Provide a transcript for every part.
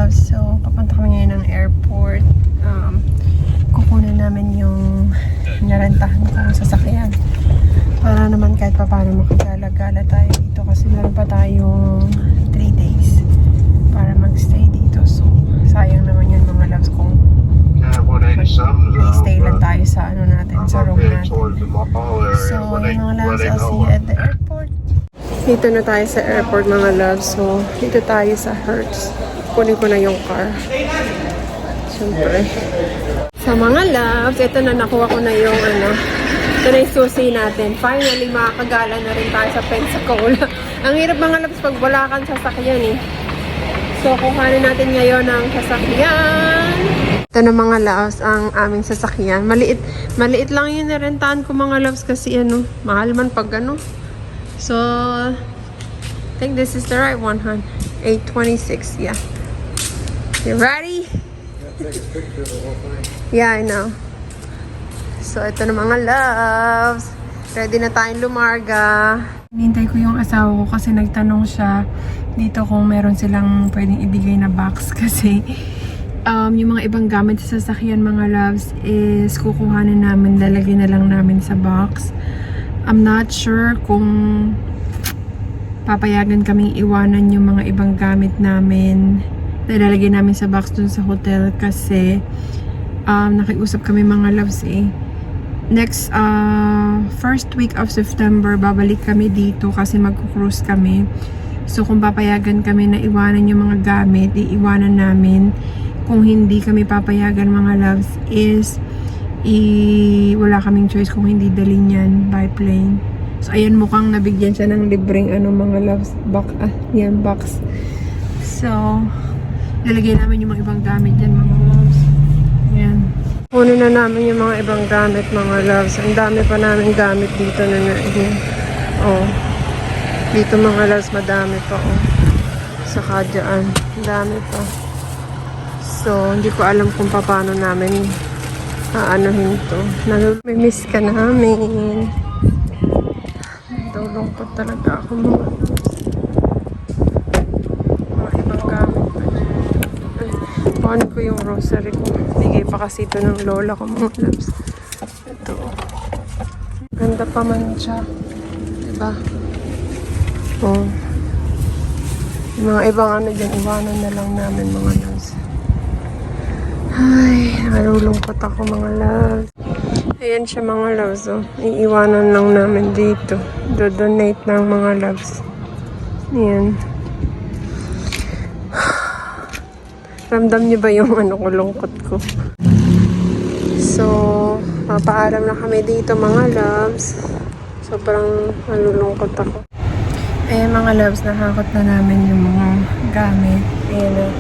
loves. So, papunta kami ngayon ng airport. Kukunin namin yung narentahan kong sasakyan. Para naman kahit pa paano makagala-gala tayo dito. Kasi meron pa tayong 3 days para magstay dito. So, sayang naman yun mga loves kung stay lang tayo sa ano natin, sa room natin. So, yung mga loves, I'll see you at the airport. Dito na tayo sa airport mga loves. So, dito tayo sa Hertz. Kunin ko na yung car. Siyempre. So mga loves, ito na nakuha ko na yung ito na yung susi natin. Finally, makakagala na rin tayo sa Pensacola. Ang hirap mga loves pag wala kang sasakyan eh. So, kuhanin natin ngayon ang sasakyan. Ito na mga loves, ang aming sasakyan. Maliit lang yung narentahan ko mga loves kasi mahal man pag So, I think this is the right one, hon. 826, yeah. You ready? Yeah, I know. So, ito na mga loves. Ready na tayong lumarga. Hinintay ko yung asawa ko kasi nagtanong siya dito kung meron silang pwedeng ibigay na box kasi yung mga ibang gamit sa sasakyan mga loves is kukuhanin namin, lalagyan na lang namin sa box. I'm not sure kung papayagan kaming iwanan yung mga ibang gamit namin na ilalagay namin sa box dun sa hotel kasi nakiusap kami mga loves eh. Next first week of September babalik kami dito kasi magku-cruise kami. So kung papayagan kami na iwanan yung mga gamit, iiwanan namin. Kung hindi kami papayagan mga loves is wala kaming choice kung hindi dalhin yan by plane. So ayan, mukhang nabigyan siya ng libreng mga loves box. So lalagay namin yung mga ibang gamit dyan mga loves. Ayan. Kunin na namin yung mga ibang gamit mga loves. Ang dami pa namin gamit dito na oh. Dito mga loves madami pa oh. Saka dyan. Ang dami pa. So hindi ko alam kung paano namin aanohin to. Namimiss ka namin. Lungkot talaga ako mga loves. Paano ko yung rosary ko? Bigay pa kasi ito ng lola ko mga loves. Ito. Ganda pa man siya. Diba? Oh. Yung mga ibang dyan, iwanan na lang namin mga loves. Ay, nalulungkot ako mga loves. Ayan siya mga loves. Oh. Iiwanan lang namin dito. Do-donate ng mga loves. Ayan. Ramdam niyo ba yung kulungkot ko? So, papaalam na kami dito mga loves. Sobrang nalulungkot ako. Eh mga loves, nakakot na namin yung mga gamit. Ayan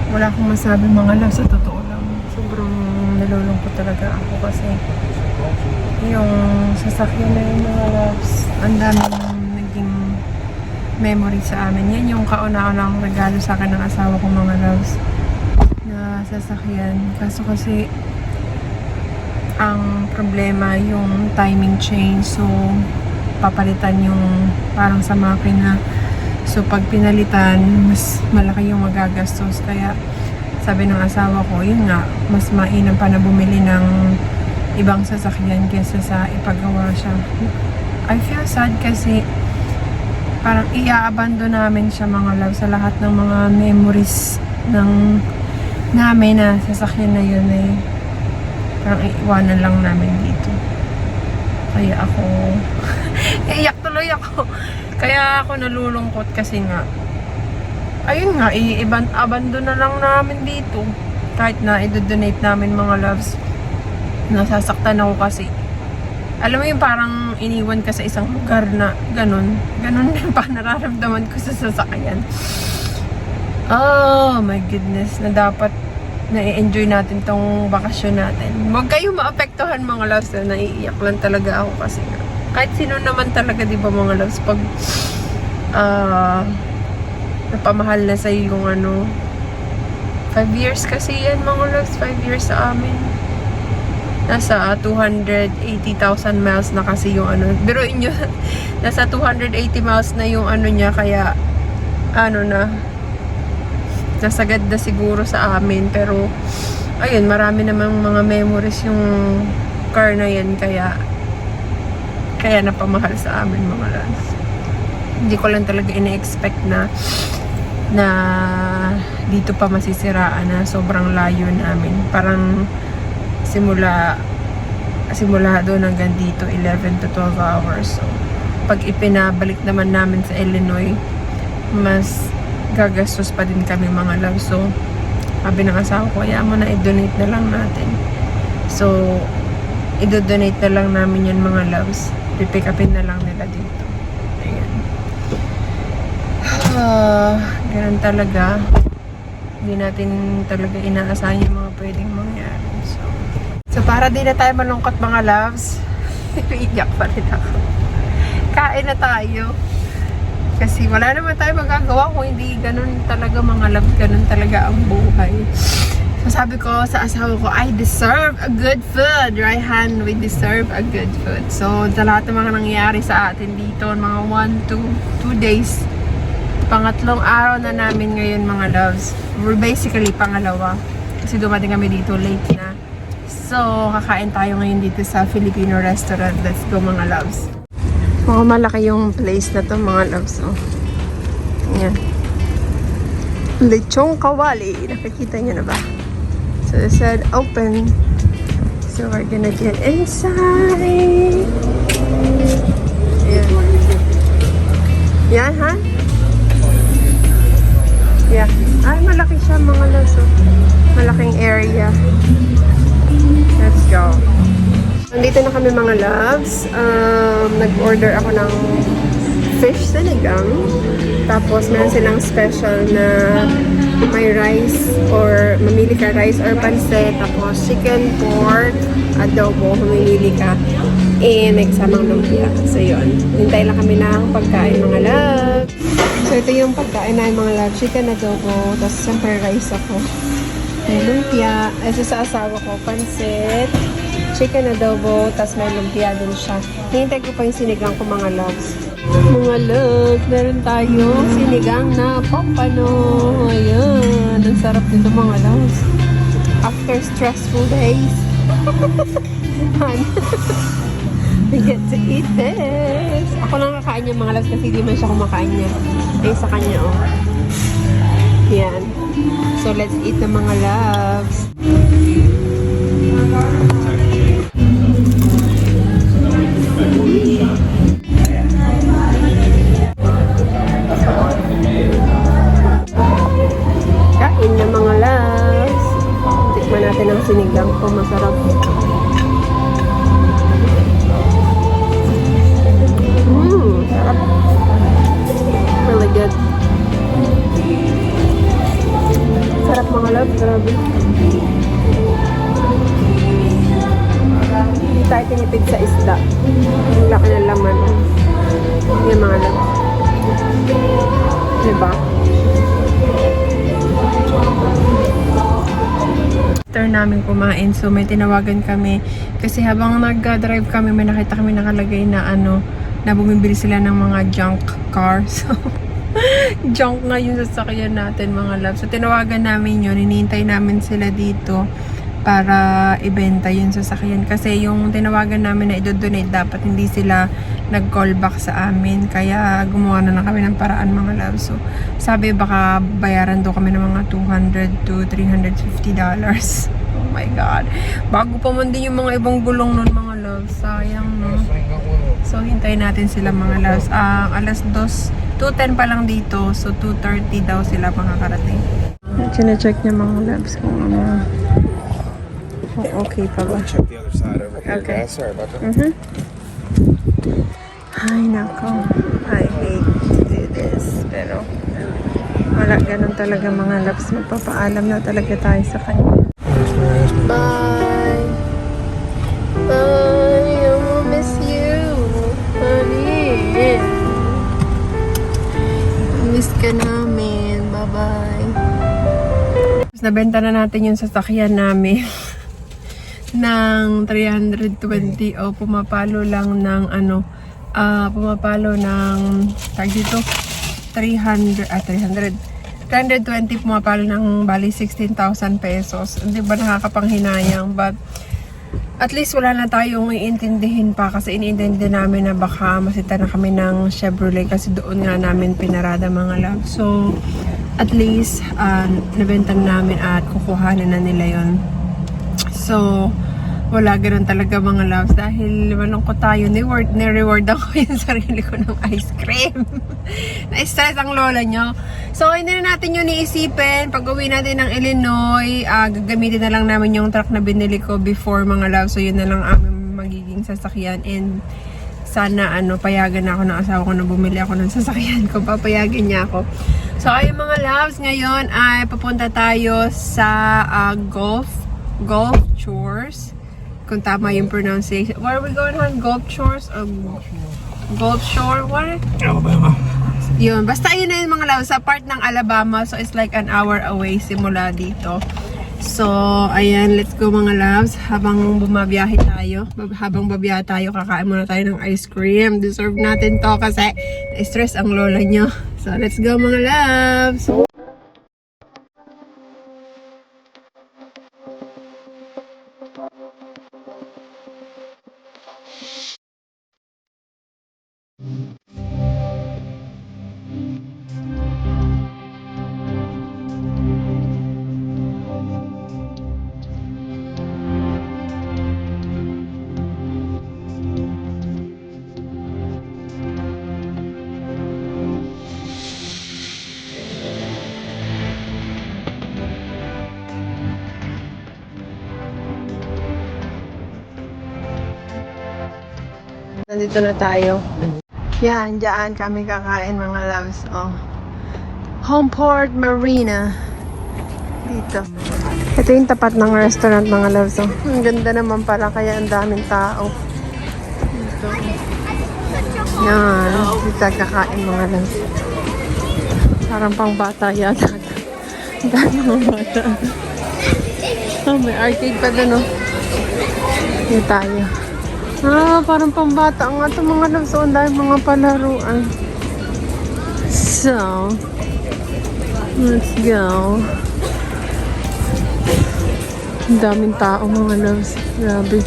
wala akong masabi mga loves, sa totoo lang. Sobrang nalulungkot talaga ako kasi yung sasakyan na yung mga loves, ang dami naging memory sa amin. Yan yung kauna-unang regalo sa akin ng asawa ko mga loves na sasakyan. Kaso kasi ang problema yung timing change. So papalitan yung parang sa makina. So pag pinalitan, mas malaki yung magagastos. Kaya sabi ng asawa ko, yun nga, mas mainam pa na bumili ng ibang sasakyan kaysa sa ipagawa siya. I feel sad kasi parang i-abandon namin siya mga love sa lahat ng mga memories namin na sasakyan na yun eh. Parang iiwanan lang namin dito. Kaya ako iiyak tuloy ako. Kaya ako nalulungkot kasi nga ayun nga, i-abandon na lang namin dito. Kahit na i-donate namin mga loves. Nasasaktan ako kasi alam mo yung parang iniwan ka sa isang lugar na ganun din pa nararamdaman ko sa sasakyan. Oh my goodness, na dapat na-enjoy natin tong bakasyon natin. Huwag kayo maapektuhan mga loves, na naiiyak lang talaga ako kasi nga. Kahit sino naman talaga, di ba mga loves, pag napamahal na sa'yo yung 5 years kasi yan mga loves, 5 years sa amin. nasa 280,000 miles na kasi yung ano. Pero inyo, nasa 280 miles na yung ano niya, kaya ano na, nasagad na siguro sa amin. Pero ayun, marami namang mga memories yung car na yan, kaya napamahal sa amin mga loves. Hindi ko lang talaga ina-expect na dito pa masisiraan, na sobrang layo namin. Parang simula doon hanggang dito 11 to 12 hours. So pag ipinabalik naman namin sa Illinois, mas gagastos pa din kami mga love. So sabi ng asawa ko, kaya mo na i-donate na lang natin. So i-donate na lang namin yan mga loves. Pipick upin na lang nila dito. Ayan. Ganun talaga. Hindi natin talaga inaasahan yung mga pwedeng mangyari. So para di na tayo malungkot mga loves, iiyak pa rin ako. Kain na tayo. Kasi wala naman tayo magagawa kung hindi ganun talaga mga loves. Ganun talaga ang buhay. So sabi ko sa asawa ko, I deserve a good food. Right hand, we deserve a good food. So sa lahat ng mga nangyayari sa atin dito, mga 2 days, pangatlong araw na namin ngayon mga loves. We're basically pangalawa. Kasi dumating kami dito late na. So kakain tayo ngayon dito sa Filipino restaurant. Let's go mga loves. Oh, malaki yung place na to mga loves. Oh. Yan. Lechong kawali. Nakikita niyo na ba? So they said open. So we're gonna get inside. Yeah. Yan, ha? Yeah. Ay, malaki siya mga loves. Oh. Malaking area. Let's go. Nandito na kami mga loves. Nag-order ako ng fish sinigang. Tapos meron silang special na may rice or mamili ka rice or pansit. Tapos chicken, pork, adobo, mamili ka. May kasamang lumpia. So yun. Hintay lang kami ng pagkain mga loves. So ito yung pagkain na mga loves. Chicken, adobo. Tapos siyempre rice ako. May lumpia. Ito sa asawa ko, pansit, chicken adobo, tas may lumpia din siya. Hintay ko pa yung sinigang ko mga loves. Mga loves, meron tayo sinigang na pampano. Ayan, ang sarap nito mga loves. After stressful days. We get to eat this. Ako lang kakain yung mga loves kasi di man siya kumakain niya. Ay sa kanya oh. Yan. So let's eat the mga loves. Kain na mga loves. Tikman natin ang sinigang ko. Masarap. Sarap. Really good. Sarap mga loves. Grabe. Hindi tayo tinipid sa isda. Ang laki ng laman. Yung mga loves. Diba? After namin kumain, so may tinawagan kami. Kasi habang nag-drive kami, may nakita kami nakalagay na na bumibili sila ng mga junk car. So, junk nga yung sasakyan natin mga loves. So, tinawagan namin yun. Hinihintay namin sila dito para ibenta yung sasakyan. Kasi yung tinawagan namin na i-donate, dapat hindi sila nag-call back sa amin. Kaya gumawa na lang kami ng paraan mga loves. So, sabi baka bayaran daw kami ng mga $200 to $350. Oh my God. Bago pa man din yung mga ibang gulong nun mga loves. Sayang no. So, hintayin natin sila mga loves. Alas 2:10 pa lang dito. So, 2:30 daw sila makakarating. Chine-check niya mga loves kung ano. Okay pa ba? Check the other side over here, Okay. guys. Sorry about that. Ay, nako. I hate to do this. Pero, wala ganun talaga mga loves. Magpapaalam na talaga tayo sa kanya. Bye! Bye! I will miss you, honey. Miss ka namin. Bye-bye. Nabenta na natin yung sasakyan namin. ng 320 o pumapalo lang ng pumapalo ng tag dito 320 pumapalo ng bali 16,000 pesos. Hindi ba nakakapanghinayang? But at least wala na tayong iintindihin pa kasi iniintindi namin na baka masita na kami ng Chevrolet kasi doon nga namin pinarada mga love. So at least nabenta namin at kukuhanin na nila yon. So wala, ganun talaga mga loves. Dahil malungkot tayo, ni-reward ako yung sarili ko ng ice cream. Na-stress ang lola nyo. So, hindi na natin yun iisipin. Pag uwi natin ng Illinois, gagamitin na lang namin yung truck na binili ko before mga loves. So, yun na lang aming magiging sasakyan. And sana, payagan na ako ng asawa ko na bumili ako ng sasakyan ko. Papayagan niya ako. So, ayun mga loves, ngayon ay papunta tayo sa Gulf Shores. Kung tama yung pronunciation. Where are we going on? Gulf Shores? Gulf Shore? What? Alabama. Yun. Basta yun na yung mga love. Sa part ng Alabama. So, it's like an hour away simula dito. So, ayan. Let's go mga loves. Habang bumabiyahe tayo. Habang babiyahe tayo, kakain muna tayo ng ice cream. Deserve natin to kasi na-stress ang lola nyo. So, let's go mga loves. Nandito na tayo. Yan, dyan kami kakain mga loves. Oh. Homeport Marina. Dito. Ito yung tapat ng restaurant mga loves. Oh. Ang ganda naman pala kaya ang daming tao. Dito. Yan. Dito kakain mga loves. Parang pang bata yan. Ang dami mga bata. Oh, may arcade pa dun, oh. Dito tayo. Parang pambata nga ito mga loves. So, ang dahil mga palaruan. So, let's go. Ang daming tao mga loves. Grabe.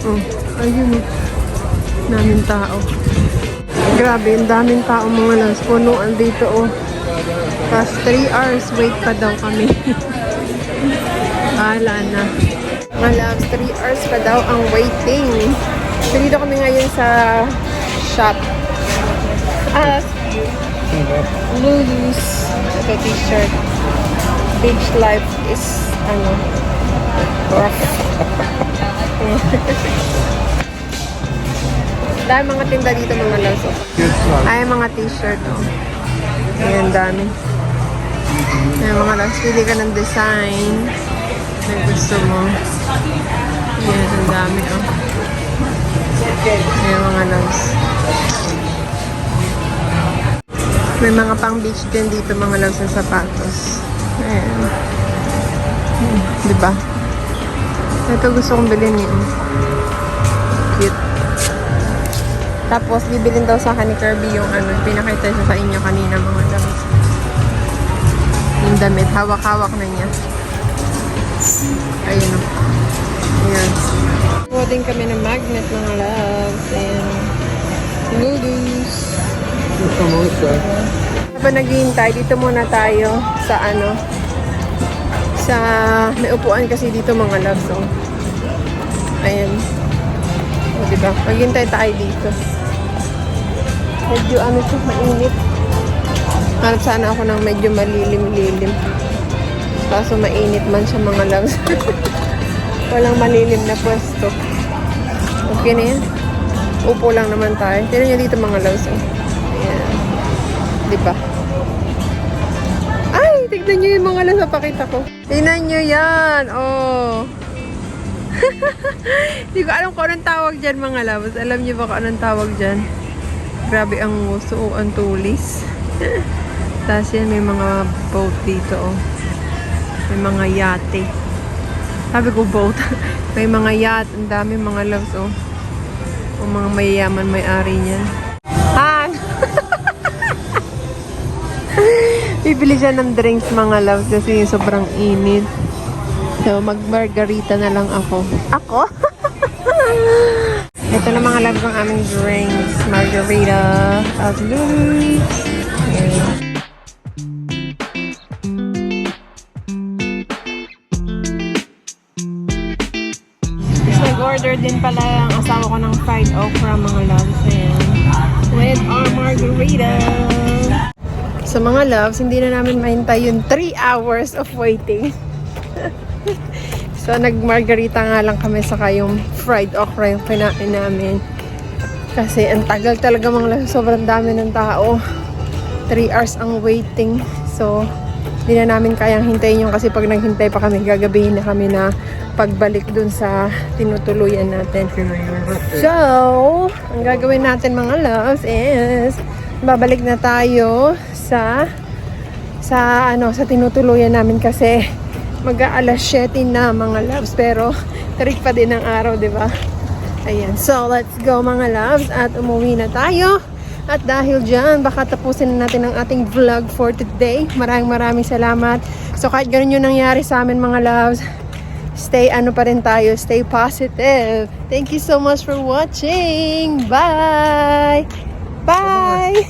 Oh, ayun. Daming tao. Grabe, ang daming tao mga loves. Punuan dito, oh. Tapos 3 hours wait pa daw kami. Wala na. Mga loves, 3 hours pa daw ang waiting. So, dito kami ngayon sa shop. Lulu's. Ito t-shirt. Beach life is, rough. Dahil mga tinda dito mga loves. Ay, mga t-shirt. Oh. Ayan, dami. Ayan, mga loves, pili ka ng design. May gusto mo. Yan, ang dami, oh. Ayan, mga loves. May mga pang beach din dito, mga loves, na sapatos. Ayan. Diba? Ito gusto kong bilhin yun. Cute. Tapos, bibilin daw sa akin ni Kirby yung pinakita siya sa inyo kanina, mga loves. Yung damit, hawak-hawak na niya. Ayun o. Ayan. Kuha din kami ng magnet mga loves. Ayan. Noodles. Habang naghihintay, dito muna tayo sa may upuan kasi dito mga loves. Oh. Ayan. O diba? Maghihintay tayo dito. Medyo siya, mainit. Hanap sana ako ng medyo malilim-lilim. Kaso mainit man siya mga loves. Walang malilim na pwesto. Okay na yan. Upo lang naman tayo. Tignan nyo dito mga loves. Oh. Ayan. Diba? Ay! Tignan nyo yung mga loves. Papakita ko. Tignan nyo yan. Oh. Hindi ko alam kung anong tawag dyan mga loves. Alam nyo ba kung anong tawag dyan? Grabe ang nguso. Ang tulis. Tapos yan may mga boat dito. Oh. May mga yate. Sabi ko boat. May mga yacht. Ang dami mga loves, oh. O mga mayayaman may-ari niyan. Han! Bibili siya ng drinks mga loves kasi sobrang init. So, mag-margarita na lang ako. Ako? Ito na mga loves ang aming drinks. Margarita of Louis. Nag-order din pala ang asawa ko ng fried okra mga loves. Ayan. With our margarita. So mga loves, hindi na namin mahintay yung 3 hours of waiting. So nag-margarita nga lang kami saka yung fried okra yung kinain namin. Kasi ang tagal talaga mga loves, sobrang dami ng tao. 3 hours ang waiting. So hindi na namin kayang hintayin yung kasi pag naghintay pa kami, gagabihin na kami na pagbalik dun sa tinutuluyan natin. So, ang gagawin natin mga loves is babalik na tayo sa tinutuluyan namin kasi mag-aalas 7 na mga loves pero tarik pa din ang araw, di ba? Ayan. So, let's go mga loves at umuwi na tayo. At dahil dyan, baka tapusin na natin ang ating vlog for today. Maraming salamat. So, kahit ganun yung nangyari sa amin mga loves, stay positive. Thank you so much for watching. Bye! Bye!